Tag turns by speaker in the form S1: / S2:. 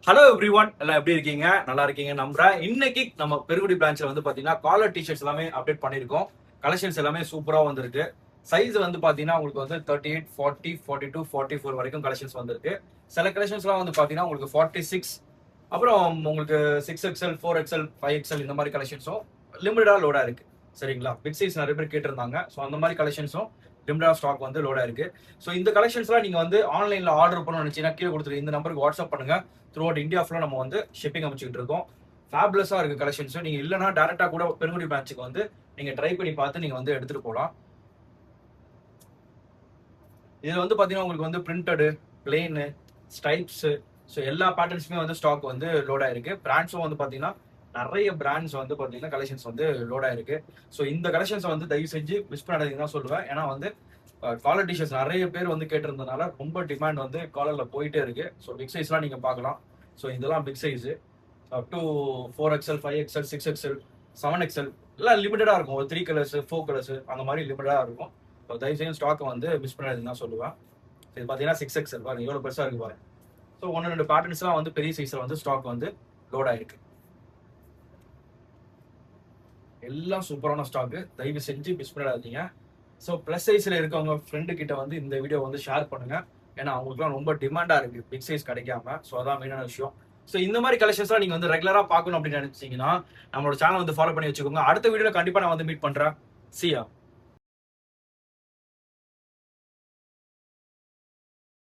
S1: Hello every one, எல்லாம் எப்படி இருக்கீங்க? நல்லா இருக்கீங்க நம்புறேன். இன்னைக்கு நம்ம பெருங்குடி பிரான்ச்ல வந்து பாத்தீங்கன்னா காலர் டிஷர்ட்ஸ் எல்லாமே அப்டேட் பண்ணிருக்கோம். கலெக்ஷன்ஸ் எல்லாமே சூப்பரா வந்திருக்கு. சைஸ் வந்து பாத்தீங்கன்னா உங்களுக்கு வந்து 38, 40, 42, 44 வரைக்கும் கலெக்ஷன்ஸ் வந்திருக்கு. சில கலெக்ஷன்ஸ்லாம் வந்து பாத்தீங்கன்னா உங்களுக்கு 46, அப்புறம் உங்களுக்கு 6XL, 4XL, 5XL இந்த மாதிரி கலெக்ஷன்ஸும் லிமிட்டடா லோடா இருக்கு. சரிங்களா? பிக் சைஸ் நிறைய பேர் கேட்டிருந்தாங்க. ஸோ அந்த மாதிரி கலெக்ஷன்ஸும் லிமிட்டடா ஸ்டாக் வந்து லோடா இருக்கு. ஸோ இந்த கலெக்ஷன்ஸ்லாம் நீங்க வந்து ஆன்லைன்ல ஆர்டர் பண்ணணும்னு நினைச்சீங்கன்னா கீழே கொடுத்துருக்க இந்த நம்பருக்கு வாட்ஸ்அப் பண்ணுங்க. த்ரூ அவுட் இந்தியா ஃபுல்லாக நம்ம வந்து ஷிப்பிங் அமைச்சுக்கிட்டு இருக்கோம். ஃபேப்லஸாக இருக்கு கலெக்ஷன்ஸ். நீங்க இல்லைனா டேரக்டா கூட பெருங்குடி பிரான்ச்சுக்கு வந்து நீங்க ட்ரை பண்ணி பார்த்து நீங்க வந்து எடுத்துட்டு போகலாம். இதுல வந்து பாத்தீங்கன்னா உங்களுக்கு வந்து பிரிண்டடு, பிளெயின், ஸ்டைப்ஸ், ஸோ எல்லா பேட்டர்ன்ஸுமே வந்து ஸ்டாக் வந்து லோட் ஆயிருக்கு. பிராண்ட்ஸும் வந்து பாத்தீங்கன்னா நிறைய பிராண்ட்ஸ் வந்து பாத்தீங்கன்னா கலெக்ஷன்ஸ் வந்து லோட் ஆயிருக்கு. ஸோ இந்த கலெக்ஷன்ஸ் வந்து தயவு செஞ்சு மிஸ் பண்ணாதீங்கன்னு தான் சொல்லுவேன். ஏன்னா வந்து காலர் டிஷர்ட்ஸ் நிறைய பேர் வந்து கேட்டிருந்ததுனால ரொம்ப டிமாண்ட் வந்து காலர்ல போயிட்டே இருக்கு. ஸோ பிக் சைஸ்லாம் நீங்க பார்க்கலாம். ஸோ இதெல்லாம் big size up to 4XL, 5XL, 6XL, 7XL எல்லாம் லிமிட்டடா இருக்கும். ஒரு 3 கலர்ஸ், 4 கலர்ஸ் அந்த மாதிரி லிமிட்டடா இருக்கும். தயவு செய்யும் ஸ்டாக் வந்து மிஸ் பண்ணாதுன்னு தான் சொல்லுவேன். இது பார்த்தீங்கன்னா 6XL பாருங்க எவ்வளோ பெருசாக இருக்கு பாருங்க. ஸோ ஒன்று ரெண்டு பேட்டர்ன்ஸ்லாம் வந்து பெரிய சைஸில் வந்து ஸ்டாக் வந்து லோட் ஆயிருக்கு. எல்லாம் சூப்பரான ஸ்டாக்கு, தயவு செஞ்சு மிஸ் பண்ணிடாதீங்க. ஸோ ப்ளஸ் சைஸில் இருக்கவங்க ஃப்ரெண்டு கிட்ட வந்து இந்த வீடியோ வந்து ஷேர் பண்ணுங்க. ஏன்னா அவங்களுக்குலாம் ரொம்ப டிமாண்டாக இருக்கு பிக் சைஸ் கிடைக்காம. ஸோ அதான் மெயினான விஷயம். ஸோ இந்த மாதிரி கலெக்ஷன்ஸ்லாம் நீங்கள் வந்து ரெகுலராக பார்க்கணும் அப்படின்னு நினைச்சீங்கன்னா நம்மளோட சேனல் வந்து ஃபாலோ பண்ணி வச்சுக்கோங்க. அடுத்த வீடியோவில் கண்டிப்பாக நான் வந்து மீட் பண்ணுறேன். See ya.